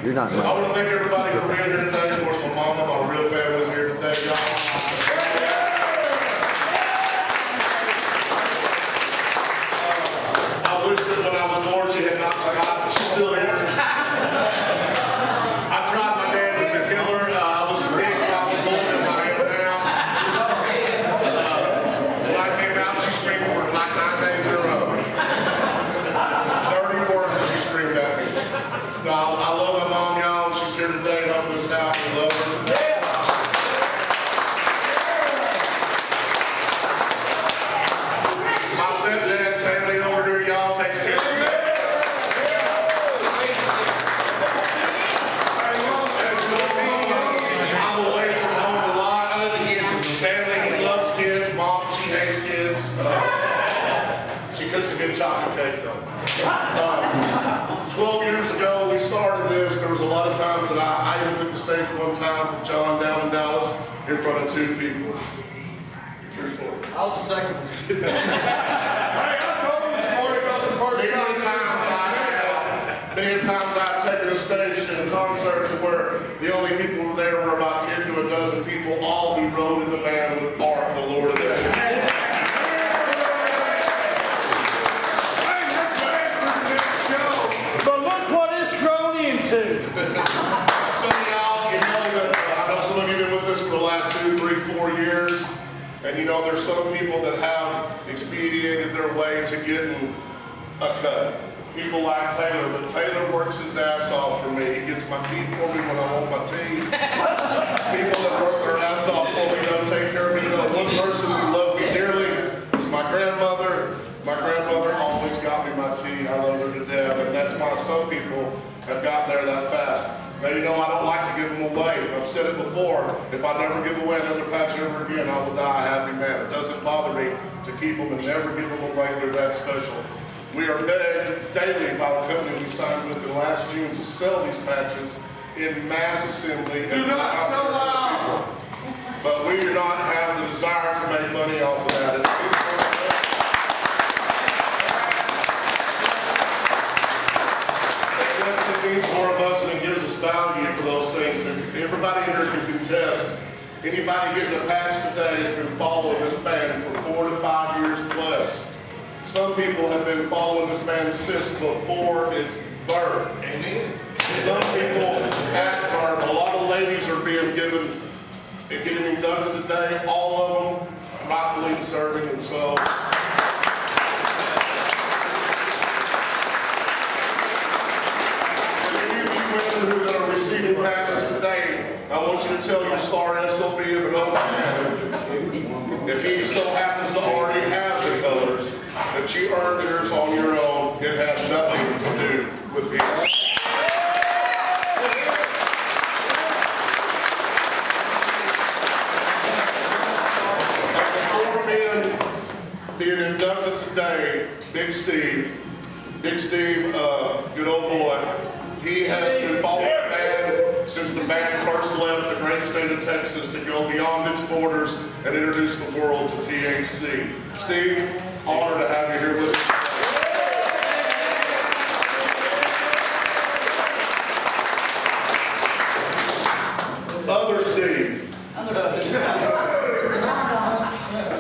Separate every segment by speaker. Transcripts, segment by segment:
Speaker 1: You're not.
Speaker 2: I want to thank everybody for being here today. Of course, my mom and my real family is here today, y'all. I wish that when I was born she had not survived, but she's still here. I tried my damnedest to kill her. I was as big when I was born as I am now. When I came out, she screamed for like 9 days in a row. 30 words she screamed at me. No, I love my mom, y'all. She's here today helping us out. We love her. My stepdad's family over here, y'all, takes care of us. I'm away from home a lot. Stanley, he loves kids. Mom, she hates kids. She cooks a good chocolate cake, though. 12 years ago, we started this. There was a lot of times that I even took the stage one time with John down in Dallas in front of 2 people. True story.
Speaker 3: I was the second one.
Speaker 2: Hey, I told him this morning about the first many times I've taken a stage in a concert to where the only people who were there were about 10 to a dozen people, all who rode in the van with Art, the Lord of the Rings.
Speaker 4: But look what it's grown into.
Speaker 2: Some of y'all, you know that I know some of you have been with us for the last 2, 3, 4 years, and you know there's some people that have expedited their way to getting a cut. People like Taylor, but Taylor works his ass off for me. He gets my teeth for me when I want my teeth. People that work their ass off for me don't take care of me. You know, one person who loved me dearly is my grandmother. My grandmother always got me my tea. I love her to death, and that's why some people have gotten there that fast. Now, you know, I don't like to give them away. I've said it before. If I never give away another patch ever again, I will die a happy man. It doesn't bother me to keep them and never give them away. They're that special. We are begged daily by the company we signed with in last June to sell these patches in mass assembly.
Speaker 3: Do not sell out.
Speaker 2: But we do not have the desire to make money off of that. It means more of us, and it gives us value for those things. And everybody here can contest. Anybody getting a patch today has been following this band for 4 to 5 years plus. Some people have been following this band since before its birth.
Speaker 3: Amen.
Speaker 2: Some people at birth. A lot of ladies are being given and getting inducted today. All of them rightfully deserving, and so. Who are receiving patches today, I want you to tell your sorry SOB of an old man, if he so happens to already have the colors, that you earned yours on your own, it had nothing to do with him. And the 4 men being inducted today, Big Steve, good old boy, he has been following the band since the band first left the great state of Texas to go beyond its borders and introduce the world to THC. Steve, honored to have you here with us. Other Steve.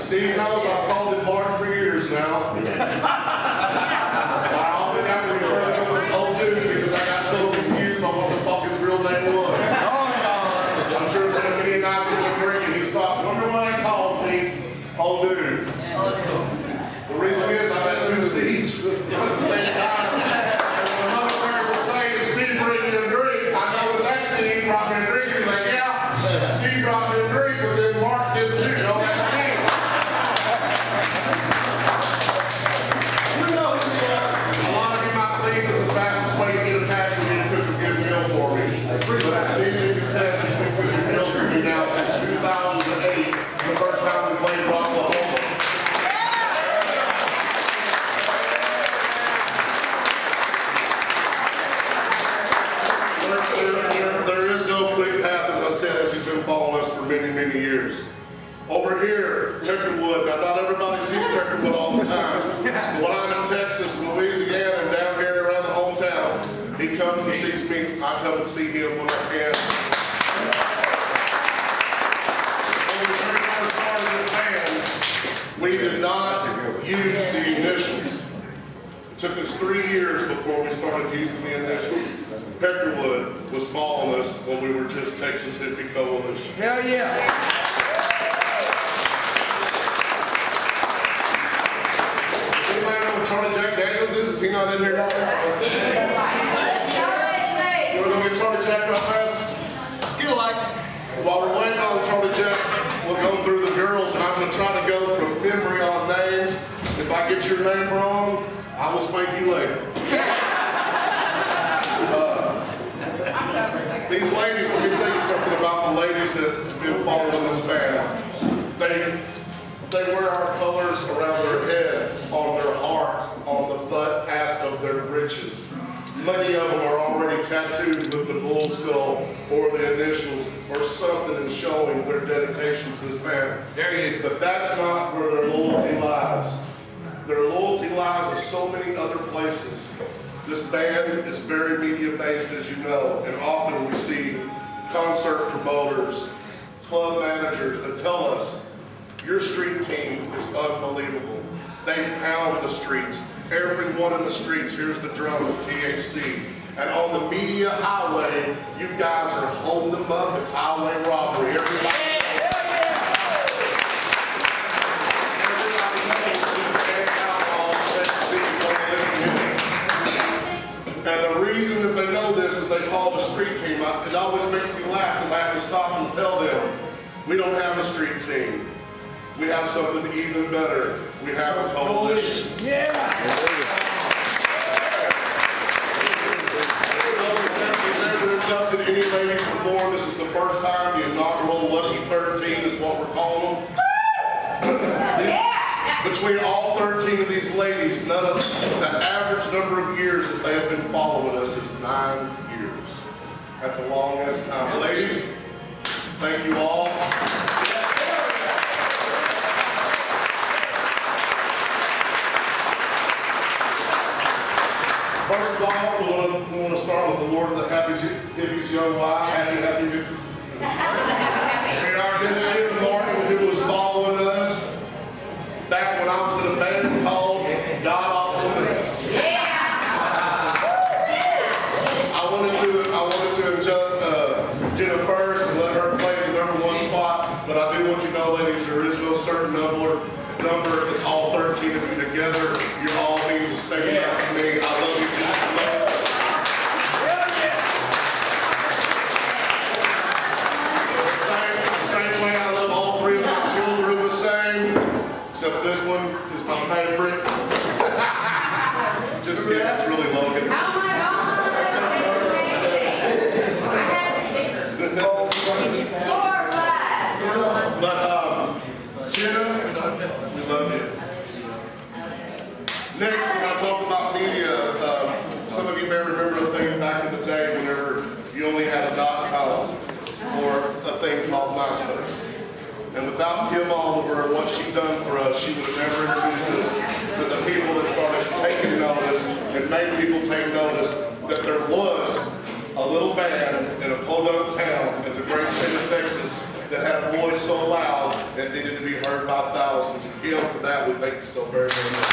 Speaker 2: Steve knows I've called him Mark for years now. I often have to refer to him as old dude because I got so confused on what the fuck his real name was. I'm sure there's been many nights we've been drinking, he's thought, wonder why he calls me old dude. The reason is I've had 2 Steves at the same time. And when another parent will say, did Steve bring you a drink? I know that that Steve brought me a drink. He's like, yeah, Steve brought me a drink, but then Mark did too. You know, that's Steve. A lot of you might think that the fastest way to get a patch is to cook a good meal for me. But Steve can contest he's been cooking meals for me now since 2008, the first time we played Oklahoma. There is no quick path, as I said, as he's been following us for many, many years. Over here, Peckerwood. Now, not everybody sees Peckerwood all the time. But when I'm in Texas and Louisiana and down here around the hometown, he comes comes and sees me, I come and see him when I can. When we very first started this band, we did not use the initials. It took us 3 years before we started using the initials. Peckerwood was following us when we were just Texas Hippie Coalition.
Speaker 4: Hell yeah.
Speaker 2: Anybody know what Charlie Jack Daniels is? Is he not in here? You want to go get Charlie Jack real fast?
Speaker 3: Skill like.
Speaker 2: While we're waiting on Charlie Jack, we'll go through the girls, and I'm going to try to go from memory on names. If I get your name wrong, I will spank you later. These ladies, let me tell you something about the ladies that have been following this band. They wear our colors around their head, on their heart, on the butt ass of their breeches. Many of them are already tattooed with the bull skull or the initials or something and showing their dedication to this band.
Speaker 3: There he is.
Speaker 2: But that's not where their loyalty lies. Their loyalty lies in so many other places. This band is very media based, as you know, and often we see concert promoters, club managers that tell us, your street team is unbelievable. They pound the streets. Everyone in the streets hears the drum of THC. And on the media highway, you guys are holding them up. It's highway robbery. Everybody And the reason that they know this is they call the street team. It always makes me laugh because I have to stop and tell them, we don't have a street team. We have something even better. We have a coalition.
Speaker 4: Yeah.
Speaker 2: We've never inducted any ladies before. This is the first time. The inaugural Lucky 13 is what we're calling them. Between all 13 of these ladies, none of the average number of years that they have been following us is 9 years. That's a long ass time. Ladies, thank you all. First of all, we want to start with the Lord of the Hippies, young wife. Happy hippies. We are this Jim Martin who was following us back when I was in a band called God Awful Mess. I wanted to inject Jenna first and let her play the #1 spot, but I do want you to know, ladies, there is no certain number. It's all 13 of you together. You're all means the same amount to me. I love you just as much. The same way I love all 3 of my children the same, except this one is my favorite. Just kidding, it's really Logan.
Speaker 1: Oh my God!
Speaker 2: But Jenna, we love you. Next, when I talk about media, some of you may remember a thing back in the day whenever you only had a .com or a thing called MySpace. And without Kim Oliver and what she done for us, she would have never introduced us to the people that started taking notice and made people take notice that there was a little band in a podunk town in the great state of Texas that had a voice so loud that needed to be heard by thousands. And Kim, for that, we thank you so very, very much.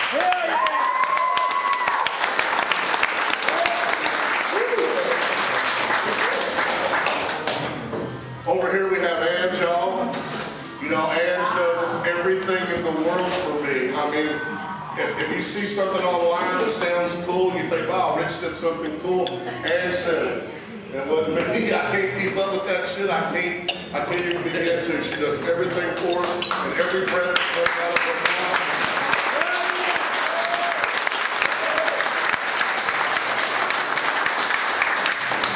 Speaker 2: Over here we have Ange, y'all. You know, Ange does everything in the world for me. I mean, if you see something online that sounds cool, you think, wow, Rich said something cool, Ange said it. It wasn't me. I can't keep up with that shit. I can't even begin to. She does everything for us, and every breath that comes out of her mouth.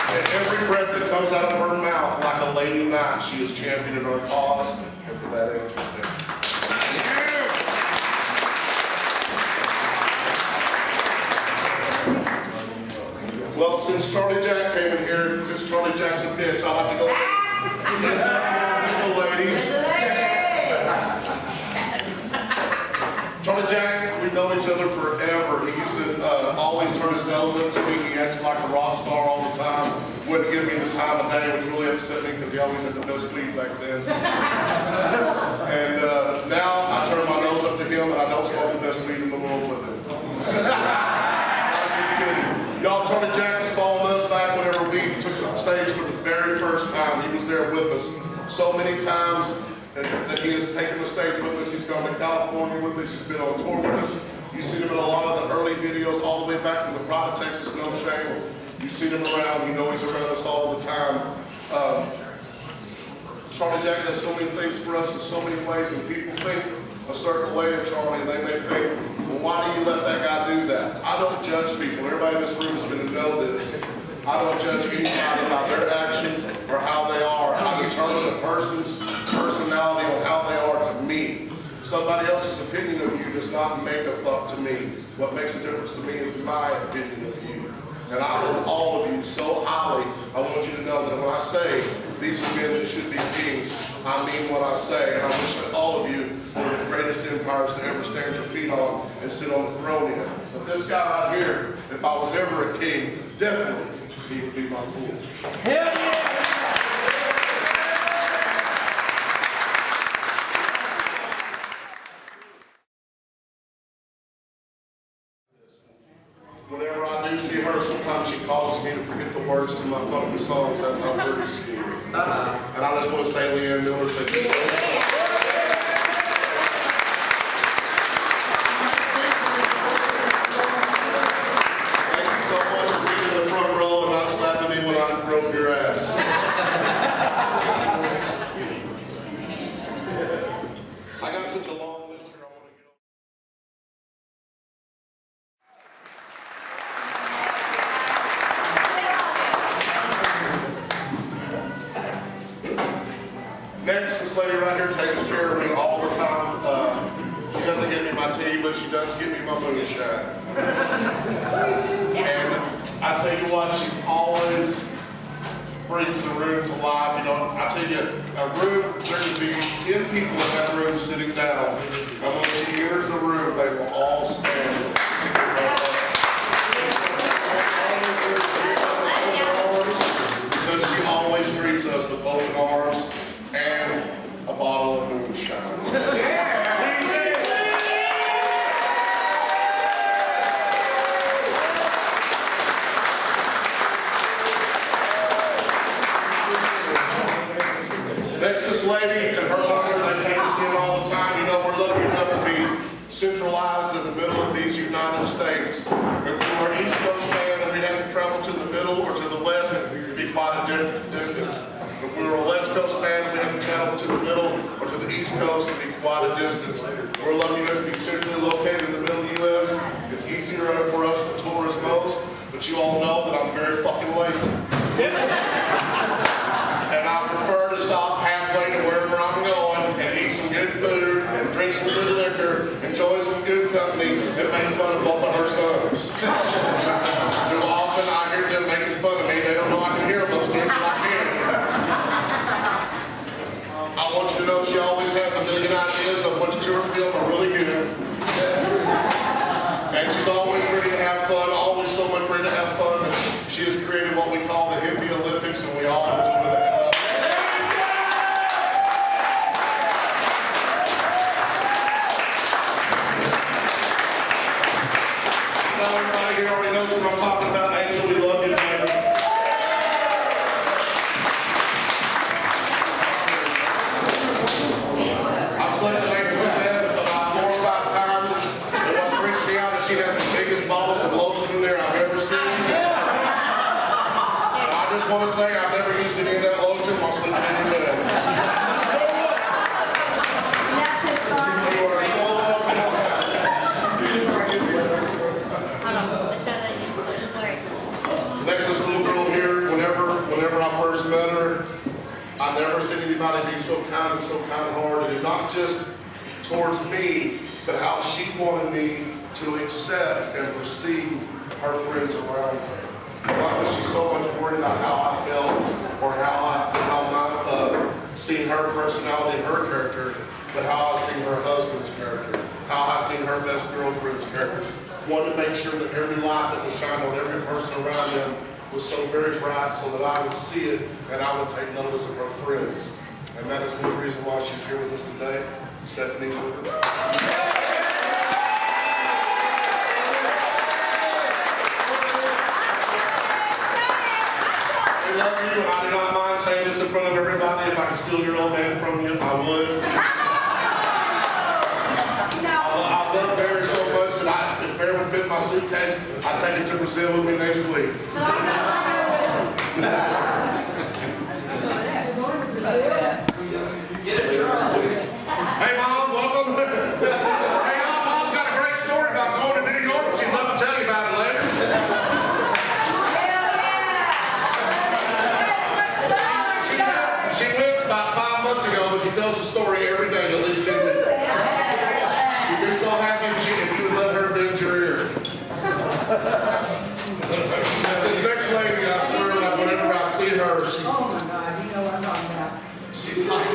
Speaker 2: And every breath that comes out of her mouth, like a lady knight, she is championing our cause, and for that, Angel, thank you. Well, since Charlie Jack came in here, since Charlie Jack's a bitch, I'll have to go get back to the ladies. Charlie Jack we've known each other forever. He used to always turn his nose up to me. He acted like a rock star all the time. Wouldn't give me the time of day, which really upset me because he always had the best weed back then. And now I turn my nose up to him and I don't smoke the best weed in the world with him. I'm just kidding. Y'all, Tony Jack was following us back whenever we took the stage for the very first time. He was there with us so many times that he has taken the stage with us. He's gone to California with us. He's been on tour with us. You've seen him in a lot of the early videos all the way back from the Pride of Texas, No Shame. You've seen him around. You know he's around us all the time. Charlie Jack does so many things for us in so many ways, and people think a certain way of Charlie, and they may think, well, why do you let that guy do that? I don't judge people. Everybody in this room is going to know this. I don't judge anybody about their actions or how they are. I determine the person's personality on how they are to me. Somebody else's opinion of you does not make a fuck to me. What makes a difference to me is my opinion of you. And I hold all of you so highly, I want you to know that when I say these are men that should be kings, I mean what I say. And I wish that all of you were the greatest empires to ever stand your feet on and sit on the throne in. But this guy right here, if I was ever a king, definitely he would be my fool.
Speaker 4: Hell yeah!
Speaker 2: Whenever I do see her, sometimes she causes me to forget the words to my fucking songs. That's how pretty she is. And I just want to say, Leanne Miller, thank you so much. Thank you so much for being in the front row and not slapping me when I broke your ass. I got such a long list here. I want to get Next, this lady right here takes care of me all the time. She doesn't get me my tea, but she does get me my moonshine. And I tell you what, she's always brings the room to life. You know, I tell you, a room, there could be 10 people in that room sitting down. And when she enters the room, they will all stand to give her up. Because she always greets us with open arms and a bottle of moonshine. Next, this lady and her owner, they take us in all the time. You know, we're lucky enough to be centralized in the middle of these United States. If we were an East Coast man and we had to travel to the middle or to the west, it would be quite a different distance. If we were a West Coast man and we had to travel to the middle or to the East Coast, it would be quite a distance. We're lucky enough to be centrally located in the middle U.S. It's easier for us to tour as most, but you all know that I'm very fucking lazy. And I prefer to stop halfway to wherever I'm going and eat some good food, drink some good liquor, enjoy some good company, and make fun of both of her sons. Too often I hear them making fun of me. They don't know I can hear them upstairs, but I can. I want you to know she always has a million ideas of what two or three of them are really good. And she's always ready to have fun, always so much ready to have fun. She has created what we call the Hippie Olympics, and we all enjoy the hell out of it. Now everybody here already knows what I'm talking about. Angel, we love you, baby. I've slept in Angel's bed about 4 or 5 times, and what freaks me out is she has the biggest bottles of lotion in there I've ever seen. And I just want to say I've never used any of that lotion while sleeping in your bed. You are so welcome on that. Next, this little girl here, whenever I first met her, I've never seen anybody be so kind and so kind-hearted, and not just towards me, but how she wanted me to accept and receive her friends around her. Why was she so much worried about how I felt or how not seeing her personality, her character, but how I see her husband's character. how I seen her best girlfriend's characters. Wanted to make sure that every light that was shining on every person around them was so very bright so that I would see it and I would take notice of her friends. And that is one reason why she's here with us today, Stephanie Woodward. I love you, and I do not mind saying this in front of everybody. If I could steal your old man from you, I would. I love Barry so much that if Barry would fit in my suitcase, I'd take it to Brazil with me next week. Hey, Mom, welcome. Hey, Mom's got a great story about going to New York. She'd love to tell you about it later. She went about 5 months ago, but she tells the story every day to at least 10 minutes. She'd be so happy if you would let her bend your ear. This next lady, I swear, like whenever I see her, she's.
Speaker 1: Oh my God, you know what I'm talking about.
Speaker 2: She's like,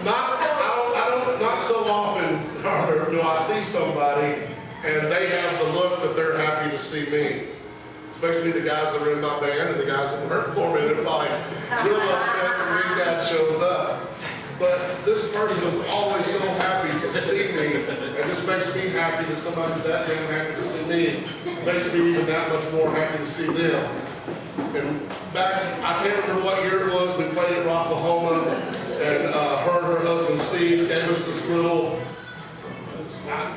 Speaker 2: not so often do I see somebody and they have the look that they're happy to see me. Especially the guys that are in my band and the guys that work for me. They're like, real upset when Big Dad shows up. But this person is always so happy to see me, and this makes me happy that somebody's that damn happy to see me. It makes me even that much more happy to see them. And back, I can't remember what year it was, we played at Rocklahoma, and her and her husband Steve gave us this little,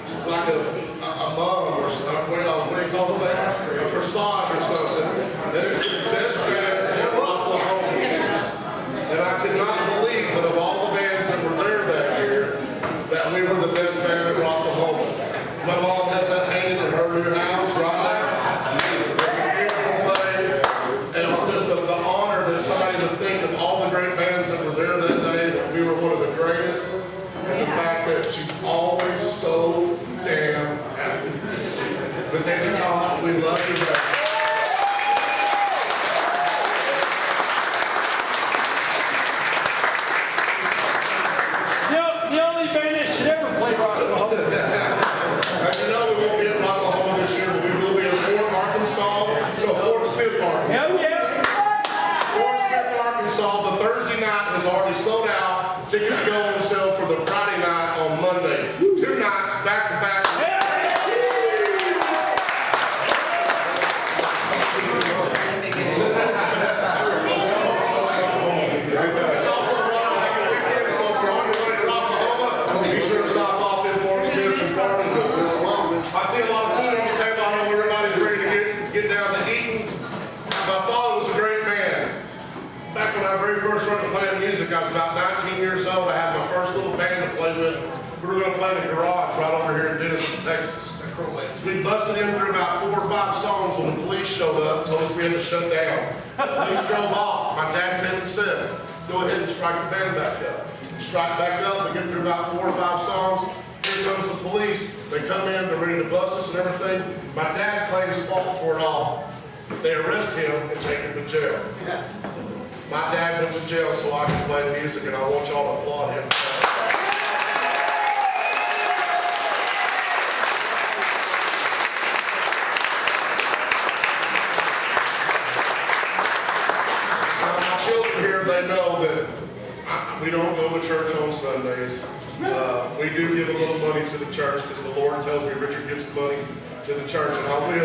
Speaker 2: it's like a mum or something, what do you call it, a corsage or something. And it said best band at Rocklahoma. And I could not believe that of all the bands that were there that year, that we were the best band at Rocklahoma. My mom has that hanging in her new house right now. The honor that somebody to think of all the great bands that were there that day, that we were one of the greatest, and the fact that she's always so damn happy. Miss Angie Collins, we love you guys.
Speaker 4: The only band that should ever play rock and roll.
Speaker 2: As you know, we won't be at Rocklahoma this year, but we will be in Fort Smith, Arkansas.
Speaker 4: Hell yeah.
Speaker 2: Arkansas, the Thursday night has already sold out. Tickets go on sale for the Friday night on Monday. 2 nights back to back. It's also Rocklahoma weekend, so if you're on your way to Rocklahoma, be sure to stop off in Fort Smith and party with us. I see a lot of food on the table. I know everybody's ready to get down to eating. My father was a great man. Back when I very first started playing music, I was about 19 years old. I had my first little band to play with. We were going to play in the garage right over here in Denison, Texas. We busted in through about 4 or 5 songs when the police showed up and told us we had to shut down. The police drove off. My dad came and said, go ahead and strike the band back up. We strike back up, we get through about 4 or 5 songs. Here comes the police. They come in, they're ready to bust us and everything. My dad claims fault for it all. They arrest him and take him to jail. My dad went to jail so I could play music, and I want y'all to applaud him. Now, my children here, they know that we don't go to church on Sundays. We do give a little money to the church because the Lord tells me Richard gives the money to the church, and I will.